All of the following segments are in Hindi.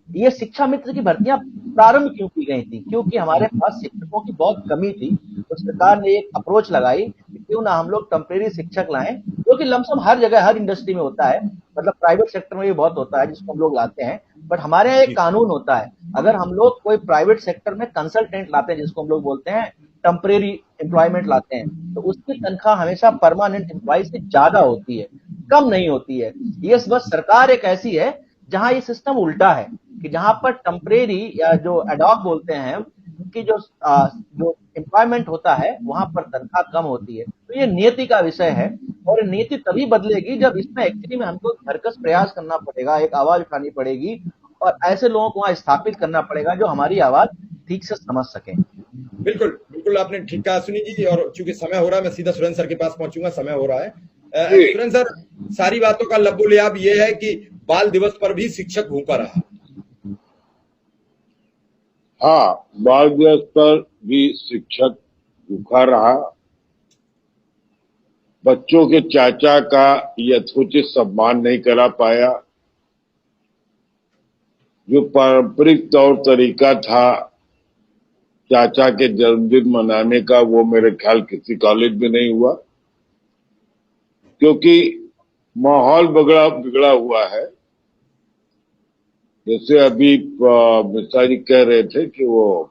ये शिक्षा मित्र की भर्तियां प्रारंभ क्यों की गई थी? क्योंकि हमारे पास शिक्षकों की बहुत कमी थी। तो सरकार ने एक अप्रोच लगाई कि क्यों ना हम लोग टेम्परेरी शिक्षक लाएं, जो कि लमसम हर जगह हर इंडस्ट्री में होता है, मतलब प्राइवेट सेक्टर में भी बहुत होता है जिसको हम लोग लाते हैं। बट हमारे यहाँ एक जी कानून होता है, अगर हम लोग कोई प्राइवेट सेक्टर में कंसल्टेंट लाते हैं जिसको हम लोग बोलते हैं टेम्परेरी एम्प्लॉयमेंट लाते हैं, तो उसकी तनख्वाह हमेशा परमानेंट एम्प्लॉय से ज्यादा होती है, कम नहीं होती है। ये बस सरकार एक ऐसी है जहां ये सिस्टम उल्टा है कि जहां पर टेम्परेरी या जो एडॉक बोलते हैं उनकी जो एम्प्लॉयमेंट होता है वहां पर तनख्वाह कम होती है। तो ये नियति का विषय है, और नीति तभी बदलेगी जब इसमें एक्चुअली में हमको भरकस प्रयास करना पड़ेगा, एक आवाज उठानी पड़ेगी, और ऐसे लोगों को वहां स्थापित करना पड़ेगा जो हमारी आवाज ठीक से समझ सके। बिल्कुल बिल्कुल, आपने ठीक कहा सुनील जी। और चूंकि समय हो रहा है, मैं सीधा सुरेंद्र सर के पास पहुंचूंगा, समय हो रहा है। जी सुरेंद्र सर, सारी बातों का लबोलियाब ये है कि बाल दिवस पर भी शिक्षक भूखा रहा। हाँ, बाल दिवस पर भी शिक्षक भूखा रहा। बच्चों के चाचा का यथोचित सम्मान नहीं करा पाया। जो पारंपरिक तौर तरीका था चाचा के जन्मदिन मनाने का, वो मेरे ख्याल किसी कॉलेज में नहीं हुआ, क्योंकि माहौल बिगड़ा हुआ है। जैसे अभी मिश्रा जी कह रहे थे कि वो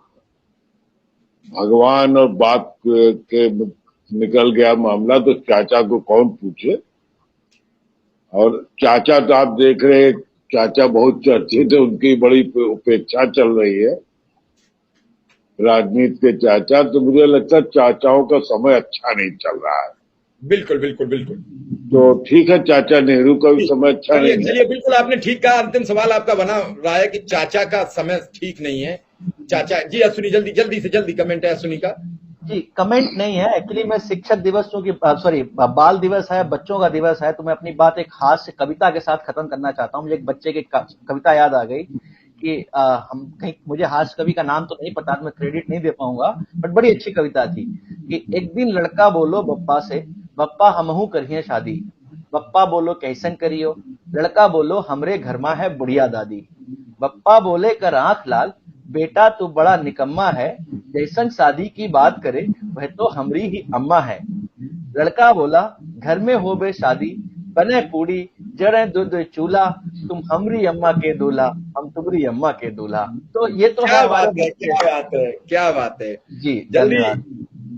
भगवान और बाप के निकल गया मामला, तो चाचा को कौन पूछे। और चाचा तो आप देख रहे हैं, चाचा बहुत चर्चित है, उनकी बड़ी उपेक्षा चल रही है राजनीति के चाचा। तो मुझे लगता है चाचाओं का समय अच्छा नहीं चल रहा है। बिल्कुल बिल्कुल बिल्कुल। तो ठीक है, चाचा नेहरू का भी समय अच्छा चलिए नहीं है। चलिए, बिल्कुल आपने ठीक कहा। अंतिम सवाल आपका बना रहा है कि चाचा का समय ठीक नहीं है। चाचा जी, अश्विनी जल्दी जल्दी से जल्दी कमेंट है अश्विनी का। जी, कमेंट नहीं है एक्चुअली। मैं शिक्षक दिवस क्योंकि सॉरी बाल दिवस है, बच्चों का दिवस है, तो मैं अपनी बात एक हास्य कविता के साथ खत्म करना चाहता हूँ। मुझे एक बच्चे की कविता याद आ गई कि हम कहीं, मुझे हास्य कवि का नाम तो नहीं पता, तो मैं क्रेडिट नहीं दे पाऊंगा, बट बड़ी अच्छी कविता थी कि एक दिन लड़का बोलो बप्पा से, बप्पा हमहू करिए शादी, बप्पा बोलो कैसन करियो, लड़का बोलो हमरे घर में है बुढ़िया दादी, बप्पा बोले कर आंख लाल, बेटा तू बड़ा निकम्मा है, जैसन शादी की बात करे वह तो हमरी ही अम्मा है। लड़का बोला घर में हो बे शादी, बने पूड़ी जड़े दूध चूल्हा, तुम हमरी अम्मा के दूल्हा, हम तुम्हारी अम्मा के दूल्हा। तो ये तो है क्या हमारे बात है, बच्चे। क्या बात है, क्या बात है। जी जल्दी। धन्यवाद।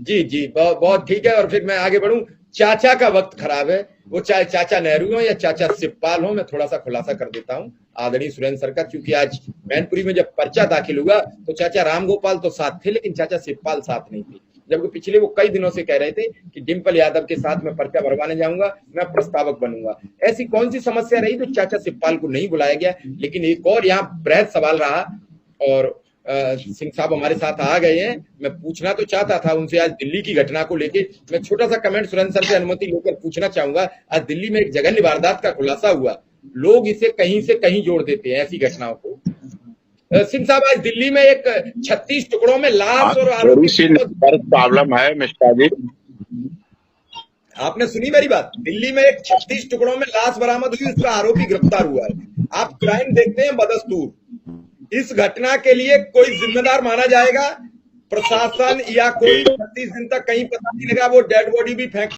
जी जी, बहुत ठीक है। और फिर मैं आगे बढ़ूं। चाचा का वक्त खराब है, वो चाहे चाचा नेहरू हो या चाचा शिवपाल हो। मैं थोड़ा सा खुलासा कर देता हूं आदरणीय सुरेंद्र सर का, क्योंकि आज मैनपुरी में जब पर्चा दाखिल हुआ तो चाचा रामगोपाल तो साथ थे, लेकिन चाचा शिवपाल साथ नहीं थे। जबकि पिछले वो कई दिनों से कह रहे थे कि डिम्पल यादव के साथ मैं पर्चा भरवाने जाऊंगा, मैं प्रस्तावक बनूंगा। ऐसी कौन सी समस्या रही तो चाचा शिवपाल को नहीं बुलाया गया। लेकिन एक और यहाँ बृहद सवाल रहा, और सिंह साहब हमारे साथ आ गए हैं। मैं पूछना तो चाहता था उनसे आज दिल्ली की घटना को लेके। मैं छोटा सा कमेंट सुरेंद्र सर से अनुमति लेकर पूछना चाहूंगा। आज दिल्ली में एक जघन्य वारदात का खुलासा हुआ, लोग इसे कहीं से कहीं जोड़ देते हैं ऐसी घटनाओं को। सिंह साहब, आज दिल्ली में एक 36 टुकड़ों में लाश और थोड़ी सी नेटवर्क प्रॉब्लम है मिश्रा जी। आपने सुनी मेरी बात? दिल्ली में एक 36 टुकड़ों में लाश बरामद हुई, उसका आरोपी गिरफ्तार हुआ है। आप क्राइम देखते हैं बदस्तूर। इस घटना के लिए कोई जिम्मेदार माना जाएगा? प्रशासन या कोई 36 दिन तक कहीं पता नहीं लगा, वो डेड बॉडी भी फेंक